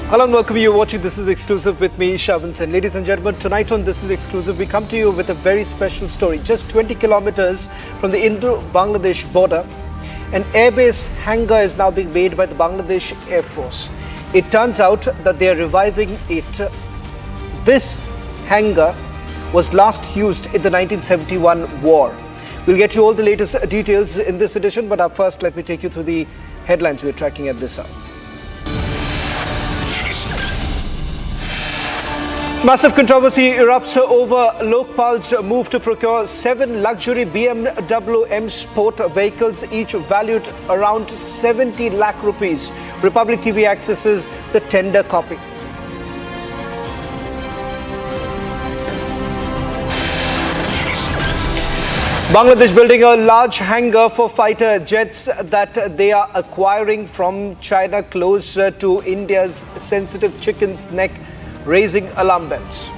Hello and welcome. You're watching This Is Exclusive with me, Shavins. And ladies and gentlemen, tonight on This Is Exclusive, we come to you with a very special story. Just 20 kilometers from the Indo-Bangladesh border, an airbase hangar is now being made by the Bangladesh Air Force. It turns out that they are reviving it. This hangar was last used in the 1971 war. We'll get you all the latest details in this edition, but first let me take you through the headlines we're tracking at this hour. Massive controversy erupts over Lokpal's move to procure 7 luxury BMW M Sport vehicles, each valued around 70 lakh rupees. Republic TV accesses the tender copy. Bangladesh building a large hangar for fighter jets that they are acquiring from China close to India's sensitive chicken's neck, raising alarm bells.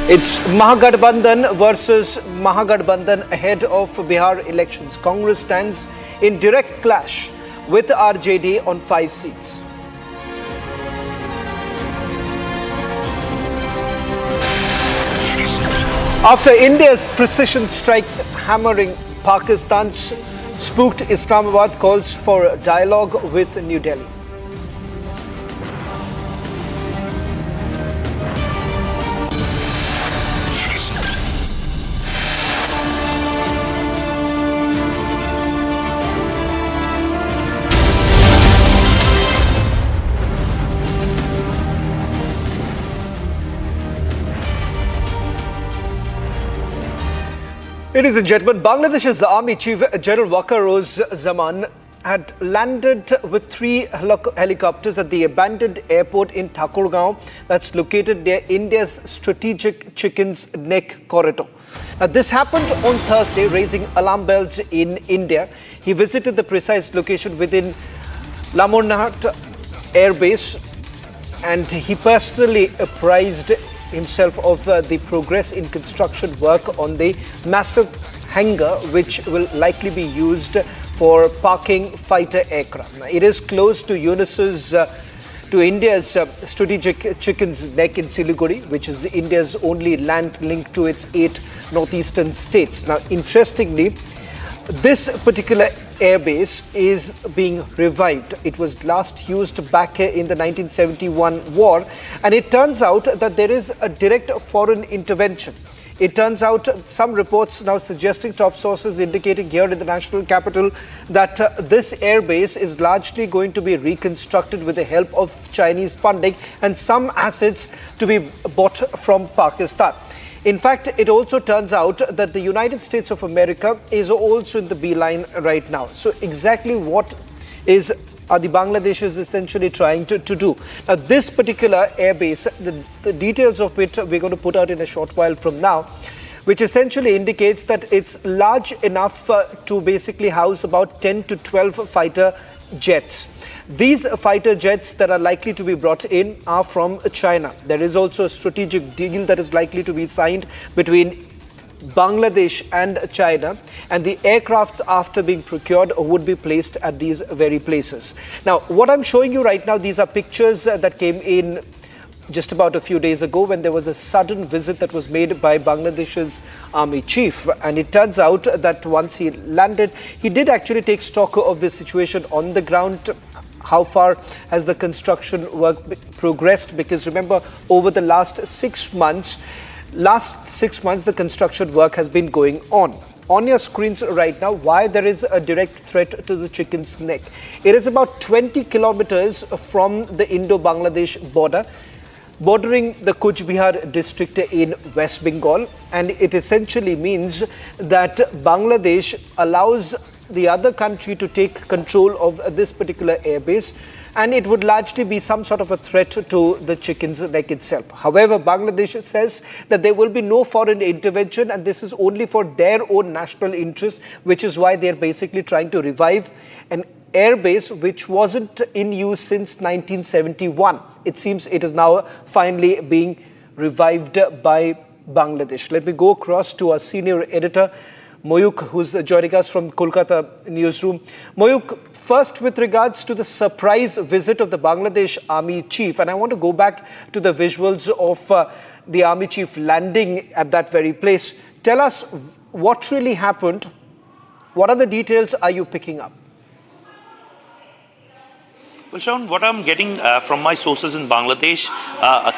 It's Mahagathbandhan versus Mahagathbandhan ahead of Bihar elections. Congress stands in direct clash with RJD on 5 seats. After India's precision strikes hammering Pakistan's spooked, Islamabad calls for dialogue with New Delhi. Ladies and gentlemen, Bangladesh's Army Chief General Waqar-uz-Zaman had landed with 3 helicopters at the abandoned airport in Thakurgaon that's located near India's strategic Chicken's Neck corridor. Now, this happened on Thursday, raising alarm bells in India. He visited the precise location within Lamornhat Air Base and he personally apprised himself of the progress in construction work on the massive hangar, which will likely be used for parking fighter aircraft. Now, it is close to India's strategic Chicken's Neck in Siliguri, which is India's only land link to its 8 northeastern states. Now, interestingly, this particular airbase is being revived. It was last used back in the 1971 war, and it turns out that there is a direct foreign intervention. It turns out some reports now suggesting, top sources indicating here in the national capital, that this airbase is largely going to be reconstructed with the help of Chinese funding and some assets to be bought from Pakistan. In fact, it also turns out that the United States of America is also in the beeline right now. So exactly what are the Bangladeshis essentially trying to do? Now, this particular airbase, the details of which we're going to put out in a short while from now, which essentially indicates that it's large enough to basically house about 10 to 12 fighter jets. These fighter jets that are likely to be brought in are from China. There is also a strategic deal that is likely to be signed between Bangladesh and China, and the aircraft, after being procured, would be placed at these very places. Now, what I'm showing you right now, these are pictures that came in just about a few days ago when there was a sudden visit that was made by Bangladesh's army chief. And it turns out that once he landed, he did actually take stock of the situation on the ground. How far has the construction work progressed? Because remember, over the last 6 months, the construction work has been going on. On your screens right now, why there is a direct threat to the Chicken's Neck. It is about 20 kilometers from the Indo-Bangladesh border, bordering the Cooch Behar district in West Bengal, and it essentially means that Bangladesh allows the other country to take control of this particular airbase, and it would largely be some sort of a threat to the Chicken's Neck itself. However, Bangladesh says that there will be no foreign intervention, and this is only for their own national interest, which is why they're basically trying to revive an airbase which wasn't in use since 1971. It seems it is now finally being revived by Bangladesh. Let me go across to our senior editor, Moyuk, who's joining us from Kolkata newsroom. Moyuk, first with regards to the surprise visit of the Bangladesh Army Chief, and I want to go back to the visuals of the Army Chief landing at that very place. Tell us what really happened. What other details are you picking up? Well, Sean, what I'm getting from my sources in Bangladesh, a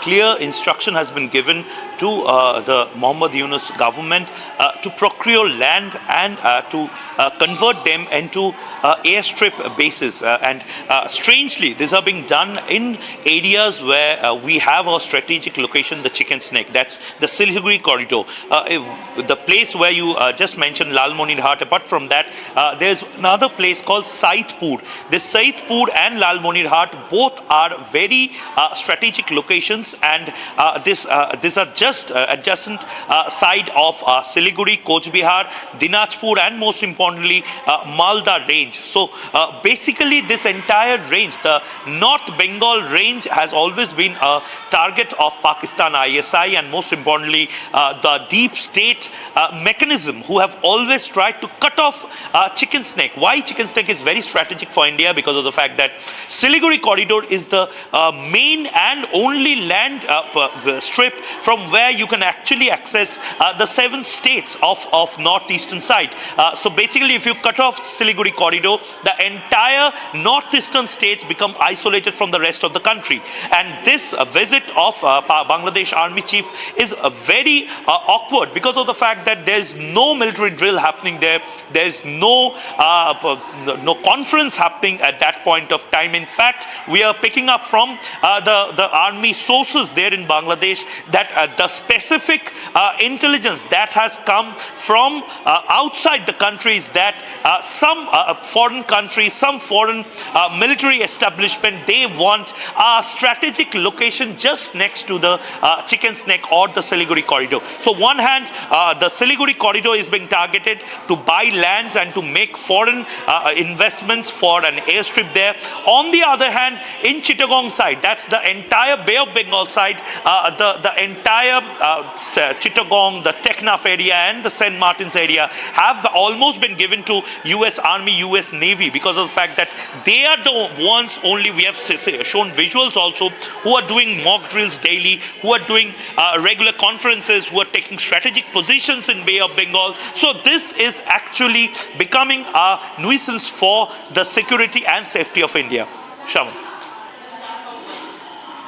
clear instruction has been given to the Mohammed Yunus government to procure land and to convert them into airstrip bases. And strangely, these are being done in areas where we have a strategic location, the chicken snake. That's the Siliguri Corridor. The place where you just mentioned, Lalmonirhat. Apart from that, there's another place called Saidpur. This Saidpur and Lalmonirhat both are very strategic locations, and these are just adjacent side of Siliguri, Coach Bihar, Dinajpur, and most importantly Malda range. So basically this entire range, the North Bengal range, has always been a target of Pakistan ISI, and most importantly the deep state mechanism, who have always tried to cut off chicken snake. Why chicken snake is very strategic for India? Because of the fact that Siliguri Corridor is the main and only land strip from where you can actually access the 7 states of northeastern side. So basically, if you cut off Siliguri Corridor, the entire northeastern states become isolated from the rest of the country. And this visit of Bangladesh Army Chief is very awkward because of the fact that there's no military drill happening there. There's no conference happening at that point of time. In fact, we are picking up from the army sources there in Bangladesh that the specific intelligence that has come from outside the countries, that some foreign countries, some foreign military establishment, they want a strategic location just next to the chicken snake or the Siliguri Corridor. So one hand, the Siliguri Corridor is being targeted to buy lands and to make foreign investments for an airstrip there. On the other hand, in Chittagong side, that's the entire Bay of Bengal side, the entire Chittagong, the Teknaf area and the St. Martin's area have almost been given to US Army, US Navy, because of the fact that they are the ones only, we have shown visuals also, who are doing mock drills daily, who are doing regular conferences, who are taking strategic positions in Bay of Bengal. So this is actually becoming a nuisance for the security and safety of India. Shaman.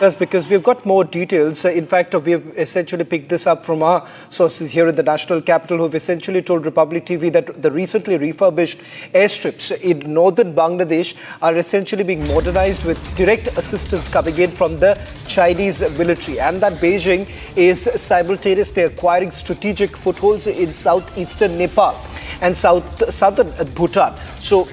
That's because we've got more details. In fact, we have essentially picked this up from our sources here in the national capital, who have essentially told Republic TV that the recently refurbished airstrips in northern Bangladesh are essentially being modernized with direct assistance coming in from the Chinese military, and that Beijing is simultaneously acquiring strategic footholds in southeastern Nepal and southern Bhutan. So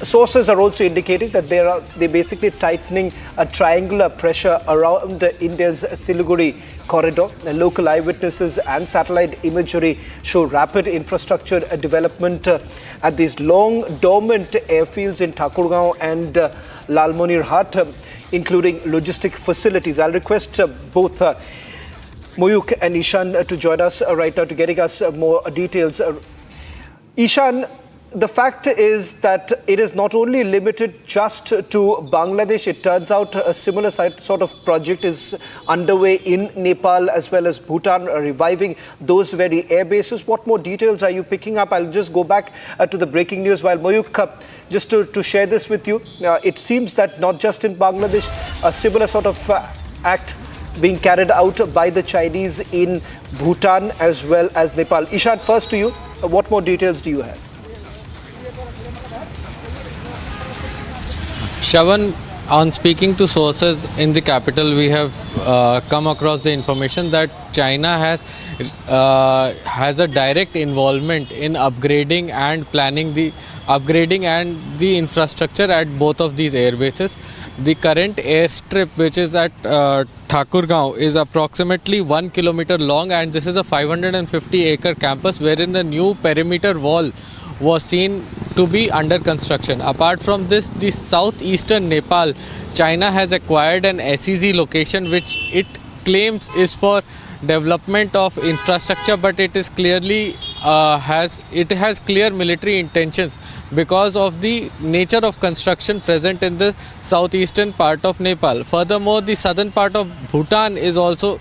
sources are also indicating that they're basically tightening a triangular pressure around India's Siliguri corridor. The local eyewitnesses and satellite imagery show rapid infrastructure development at these long dormant airfields in Thakurgaon and Lalmonirhat, including logistic facilities. I'll request both Moyuk and Ishan to join us right now to getting us more details. Ishan, the fact is that it is not only limited just to Bangladesh. It turns out a similar sort of project is underway in Nepal as well as Bhutan, reviving those very air bases. What more details are you picking up? I'll just go back to the breaking news while Moyuk, just to share this with you. It seems that not just in Bangladesh, a similar sort of act being carried out by the Chinese in Bhutan as well as Nepal. Ishan, first to you, what more details do you have? Shravan, on speaking to sources in the capital, we have come across the information that China has a direct involvement in upgrading and planning the infrastructure at both of these air bases. The current airstrip, which is at Thakurgaon, is approximately 1 kilometer long, and this is a 550-acre campus wherein the new perimeter wall was seen to be under construction. Apart from this, the southeastern Nepal, China has acquired an SEZ location which it claims is for development of infrastructure, but it is clearly has clear military intentions because of the nature of construction present in the southeastern part of Nepal. Furthermore, the southern part of Bhutan is also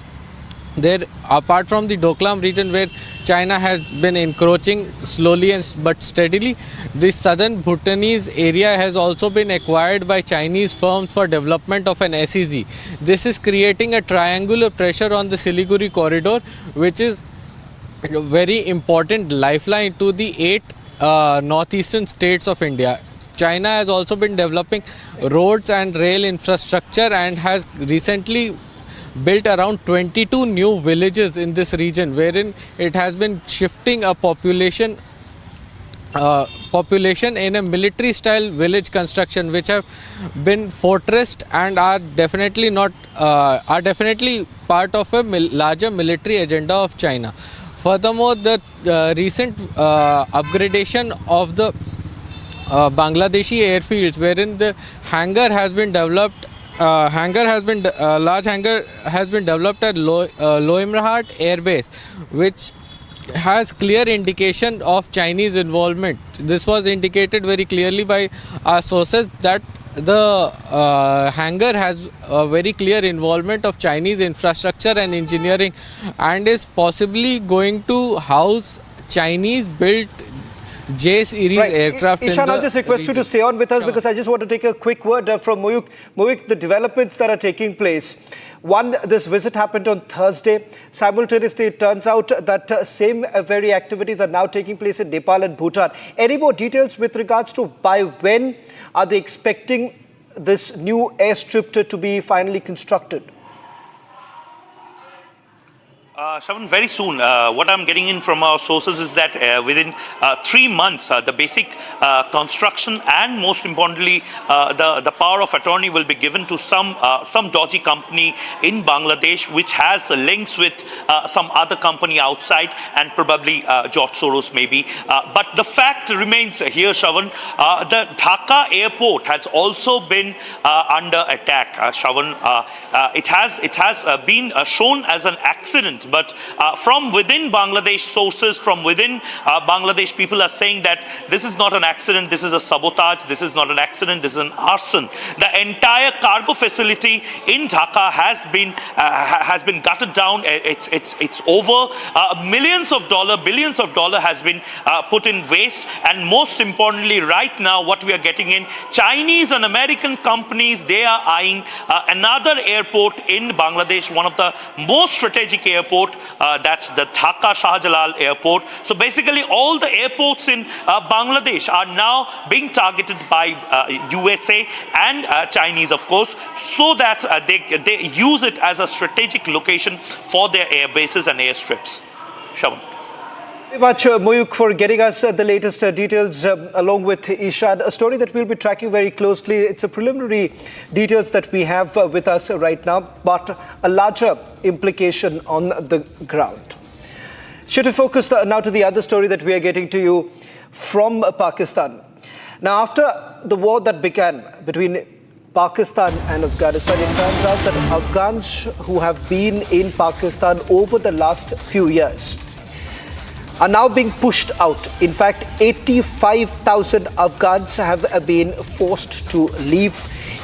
there, apart from the Doklam region where China has been encroaching slowly but steadily. The southern Bhutanese area has also been acquired by Chinese firms for development of an SEZ. This is creating a triangular pressure on the Siliguri Corridor, which is a very important lifeline to the 8 northeastern states of India. China has also been developing roads and rail infrastructure and has recently built around 22 new villages in this region, wherein it has been shifting a population in a military style village construction, which have been fortressed and are definitely part of a larger military agenda of China. Furthermore, the recent upgradation of the Bangladeshi airfields, wherein the hangar has been developed. Large hangar has been developed at Loimrahat Air Base, which has clear indication of Chinese involvement. This was indicated very clearly by our sources that the hangar has a very clear involvement of Chinese infrastructure and engineering, and is possibly going to house Chinese-built J-series aircraft. Ishan, I'll just request you to stay on with us because I just want to take a quick word from Moyuk. Moyuk, the developments that are taking place. One, this visit happened on Thursday. Simultaneously, it turns out that same very activities are now taking place in Nepal and Bhutan. Any more details with regards to by when are they expecting this new airstrip to be finally constructed? Shravan, very soon. What I'm getting in from our sources is that within 3 months, the basic construction and most importantly, the power of attorney will be given to some dodgy company in Bangladesh, which has links with some other company outside and probably George Soros maybe. But the fact remains here, Shravan, the Dhaka airport has also been under attack. Shravan, it has been shown as an accident. But from within Bangladesh sources, from within Bangladesh, people are saying that this is not an accident, this is a sabotage, this is not an accident, this is an arson. The entire cargo facility in Dhaka has been gutted down. It's over. Billions of dollars has been put in waste. And most importantly, right now, what we are getting in, Chinese and American companies, they are eyeing another airport in Bangladesh, one of the most strategic airports. That's the Dhaka Shah Jalal airport. So basically all the airports in Bangladesh are now being targeted by USA and Chinese, of course, so that they use it as a strategic location for their air bases and airstrips. Shravan. Very much, Moyuk, for getting us the latest details along with Ishan. A story that we'll be tracking very closely. It's a preliminary details that we have with us right now, but a larger implication on the ground. Should we focus now to the other story that we are getting to you from Pakistan. Now, after the war that began between Pakistan and Afghanistan, it turns out that Afghans who have been in Pakistan over the last few years are now being pushed out. In fact, 85,000 Afghans have been forced to leave.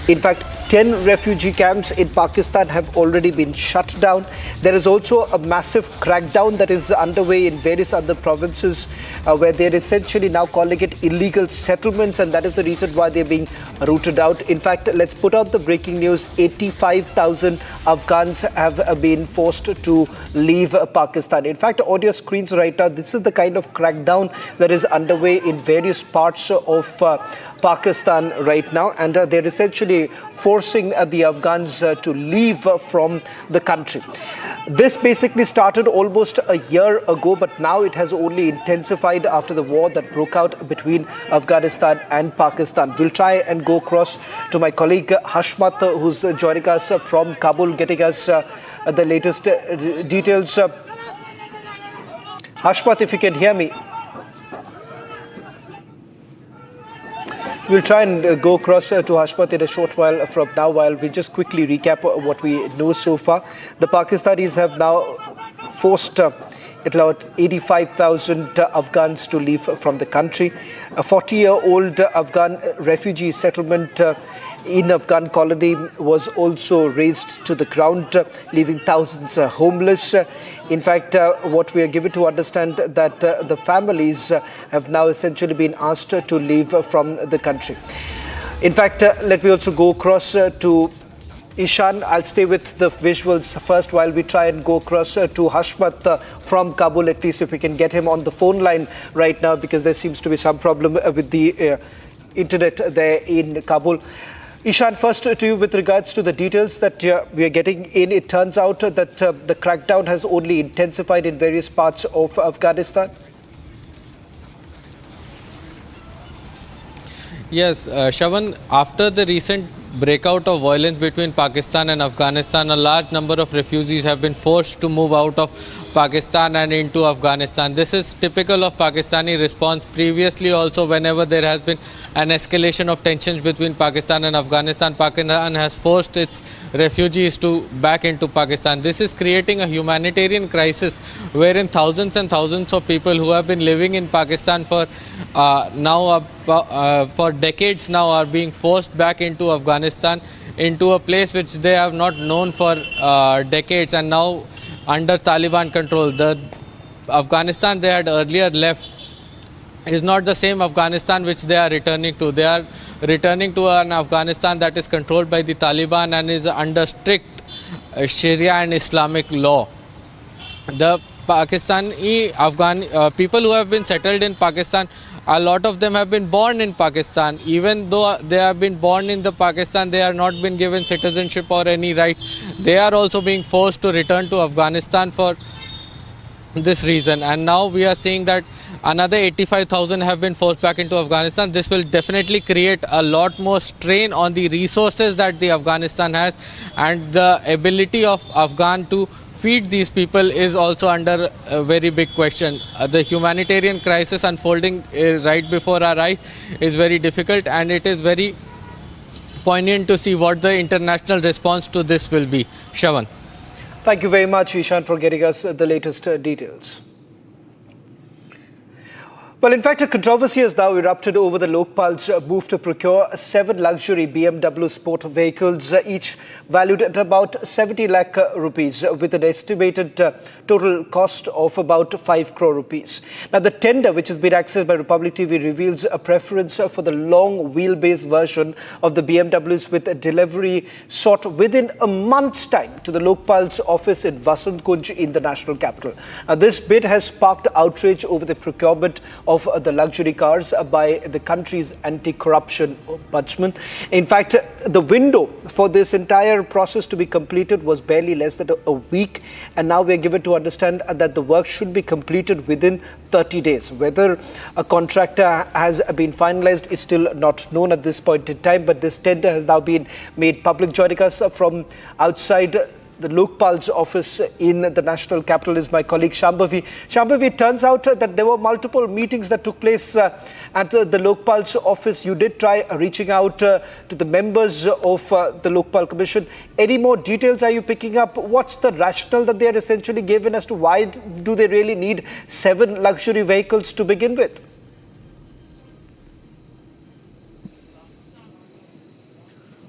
In fact, 10 refugee camps in Pakistan have already been shut down. There is also a massive crackdown that is underway in various other provinces where they're essentially now calling it illegal settlements, and that is the reason why they're being rooted out. In fact, let's put out the breaking news. 85,000 Afghans have been forced to leave Pakistan. In fact, on your screens right now, this is the kind of crackdown that is underway in various parts of Pakistan right now, and they're essentially forcing the Afghans to leave from the country. This basically started almost a year ago, but now it has only intensified after the war that broke out between Afghanistan and Pakistan. We'll try and go across to my colleague Hashmat, who's joining us from Kabul, getting us the latest details. Hashmat, if you can hear me. We'll try and go across to Hashmat in a short while from now, while we just quickly recap what we know so far. The Pakistanis have now forced It allowed 85,000 Afghans to leave from the country. A 40-year-old Afghan refugee settlement in Afghan colony was also razed to the ground, leaving thousands homeless. In fact, what we are given to understand that the families have now essentially been asked to leave from the country. In fact, let me also go across to Ishan. I'll stay with the visuals first while we try and go across to Hashmat from Kabul, at least if we can get him on the phone line right now, because there seems to be some problem with the internet there in Kabul. Ishan, first to you with regards to the details that we are getting in. It turns out that the crackdown has only intensified in various parts of Afghanistan. Yes, Shavan, after the recent breakout of violence between Pakistan and Afghanistan, a large number of refugees have been forced to move out of Pakistan and into Afghanistan. This is typical of Pakistani response. Previously also, whenever there has been an escalation of tensions between Pakistan and Afghanistan, Pakistan has forced its refugees to back into Pakistan. This is creating a humanitarian crisis wherein thousands and thousands of people who have been living in Pakistan for for decades now are being forced back into Afghanistan, into a place which they have not known for decades, and now under Taliban control. The Afghanistan they had earlier left is not the same Afghanistan which they are returning to. They are returning to an Afghanistan that is controlled by the Taliban and is under strict Sharia and Islamic law. The Pakistani Afghan people who have been settled in Pakistan, a lot of them have been born in Pakistan. Even though they have been born in the Pakistan, they are not been given citizenship or any rights. They are also being forced to return to Afghanistan for this reason. And now we are seeing that another 85,000 have been forced back into Afghanistan. This will definitely create a lot more strain on the resources that the Afghanistan has, and the ability of Afghan to feed these people is also under a very big question. The humanitarian crisis unfolding right before our eyes is very difficult, and it is very poignant to see what the international response to this will be. Shavan. Thank you very much, Ishan, for getting us the latest details. Well, in fact, a controversy has now erupted over the Lokpal's move to procure 7 luxury BMW sport vehicles, each valued at about 70 lakh rupees, with an estimated total cost of about 5 crore rupees. Now, the tender, which has been accessed by Republic TV, reveals a preference for the long wheelbase version of the BMWs, with a delivery sought within a month's time to the Lokpal's office in Vasant Kunj in the national capital. Now, this bid has sparked outrage over the procurement of the luxury cars by the country's anti-corruption ombudsman. In fact, the window for this entire process to be completed was barely less than a week, and now we are given to understand that the work should be completed within 30 days. Whether a contractor has been finalized is still not known at this point in time, but this tender has now been made public. Joining us from outside the Lokpal's office in the national capital is my colleague Shambhavi. Shambhavi, it turns out that there were multiple meetings that took place at the Lokpal's office. You did try reaching out to the members of the Lokpal Commission. Any more details are you picking up? What's the rationale that they are essentially given as to why do they really need 7 luxury vehicles to begin with?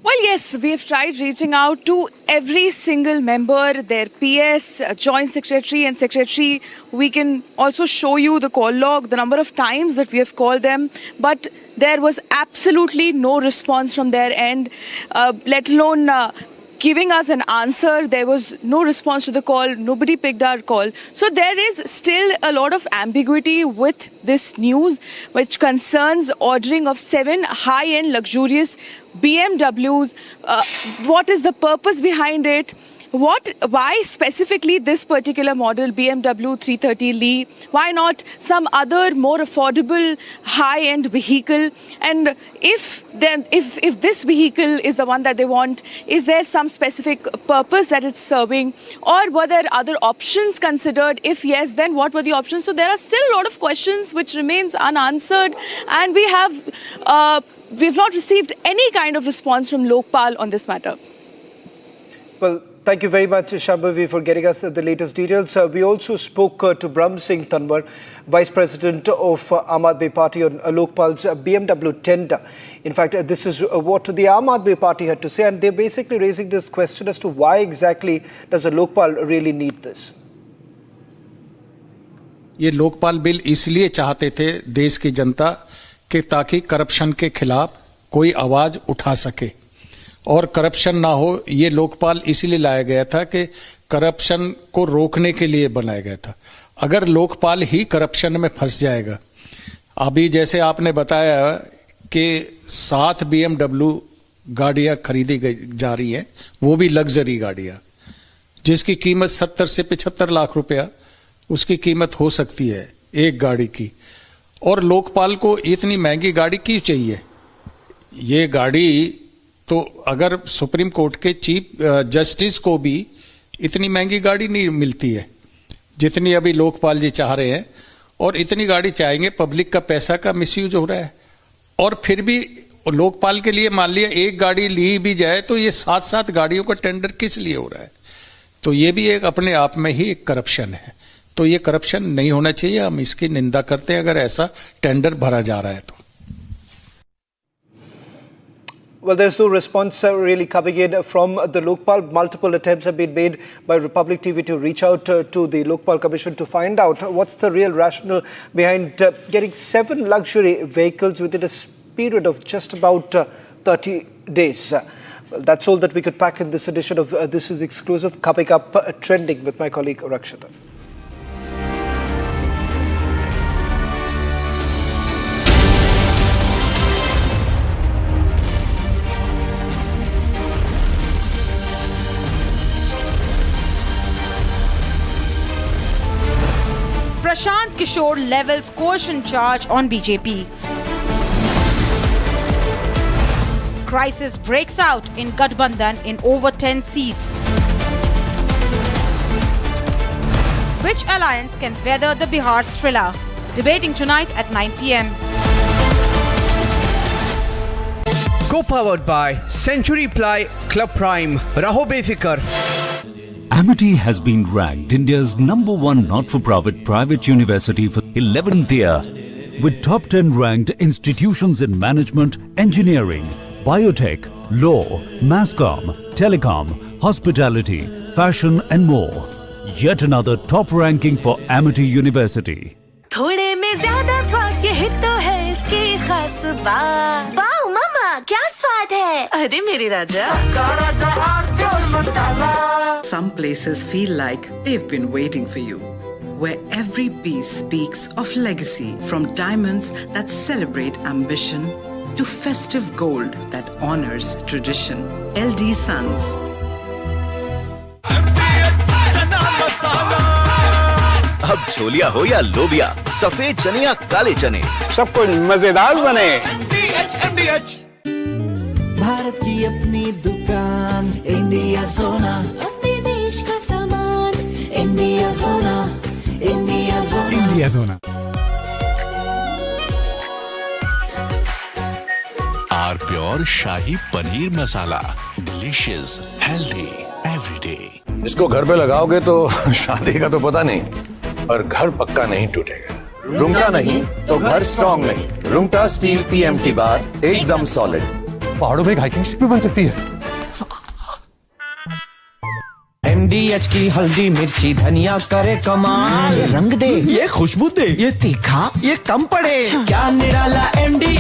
Well, yes, we've tried reaching out to every single member, their PS, joint secretary and secretary. We can also show you the call log, the number of times that we have called them, but there was absolutely no response from their end, let alone giving us an answer. There was no response to the call. Nobody picked our call. So there is still a lot of ambiguity with this news, which concerns ordering of 7 high-end luxurious BMWs. What is the purpose behind it? Why specifically this particular model, BMW 330 Li? Why not some other more affordable high-end vehicle? And if this vehicle is the one that they want, is there some specific purpose that it's serving? Or were there other options considered? If yes, then what were the options? So there are still a lot of questions which remains unanswered, and we've not received any kind of response from Lokpal on this matter. Well, Thank you very much, Shambhavi, for getting us the latest details. We also spoke to Brahm Singh Tanwar, Vice President of Aam Aadmi Party, on Lokpal's BMW tender. In fact, this is what the Aam Aadmi Party had to say, and they're basically raising this question as to why exactly does a Lokpal really need this? ये Lokpal bill इसलिए चाहते थे देश की जनता कि ताकि corruption के खिलाफ कोई आवाज उठा सके और करप्शन ना हो। ये लोकपाल इसीलिए लाया गया था कि करप्शन को रोकने के लिए बनाया गया था। अगर लोकपाल ही करप्शन में फंस जाएगा, अभी जैसे आपने बताया कि 7 BMW गाड़ियां खरीदी जा रही हैं, वो भी लग्जरी गाड़ियां, जिसकी कीमत 70 से 75 लाख रुपया उसकी कीमत हो सकती है एक गाड़ी की। और लोकपाल को इतनी महंगी गाड़ी क्यों चाहिए? ये गाड़ी तो अगर सुप्रीम कोर्ट के चीफ जस्टिस को भी इतनी महंगी गाड़ी नहीं मिलती है जितनी अभी लोकपाल जी चाह रहे हैं, और इतनी गाड़ी चाहेंगे। पब्लिक का पैसा का मिसयूज हो रहा है। और फिर भी लोकपाल के लिए मान लिया एक गाड़ी ली भी जाए तो ये 7-7 गाड़ियों का टेंडर किस लिए हो रहा है? तो ये भी एक अपने आप में ही एक करप्शन है। तो ये करप्शन नहीं होना चाहिए, हम इसकी निंदा करते हैं अगर ऐसा टेंडर भरा जा रहा है तो। Well, there's no response really coming in from the Lokpal. Multiple attempts have been made by Republic TV to reach out to the Lokpal Commission to find out what's the real rationale behind getting 7 luxury vehicles within a period of just about 30 days. Well, that's all that we could pack in this edition of This is the Exclusive. Coming up, trending with my colleague Rakshita. Prashant Kishore levels coercion charge on BJP. Crisis breaks out in Gathbandhan in over 10 seats. Which alliance can weather the Bihar thriller? Debating tonight at 9 p.m. Co-powered by Century Ply Club Prime. Raho befikar. Amity has been ranked India's #1 not-for-profit private university for 11th year, with top 10 ranked institutions in management, engineering, biotech, law, masscom, telecom, hospitality, fashion and more. Yet another top ranking for Amity University. थोड़े में ज्यादा स्वाद ये तो है इसकी खास बात। वाओ मामा, क्या स्वाद है? अरे मेरी राजा। Some places feel like they've been waiting for you, where every piece speaks of legacy, from diamonds that celebrate ambition to festive gold that honors tradition. LD Sons. अब छोलिया हो या लोबिया, सफेद चने या काले चने, सब कुछ मजेदार बने। भारत की अपनी दुकान, इंडिया सोना, अपने देश का सामान, India Sona, India Sona, India Sona. Our pure shahi paneer masala, delicious, healthy everyday. इसको घर पे लगाओगे तो शादी का तो पता नहीं, पर घर पक्का नहीं टूटेगा। रुंगटा नहीं तो घर स्ट्रॉन्ग नहीं। रुंगटा स्टील TMT बार एकदम सॉलिड। पहाड़ों में हाइकिंग स्टिक भी बन सकती है। MDH की हल्दी मिर्ची धनिया करे कमाल, ये रंग दे, ये खुशबू दे, ये तीखा, ये कम पड़े, क्या निराला MDH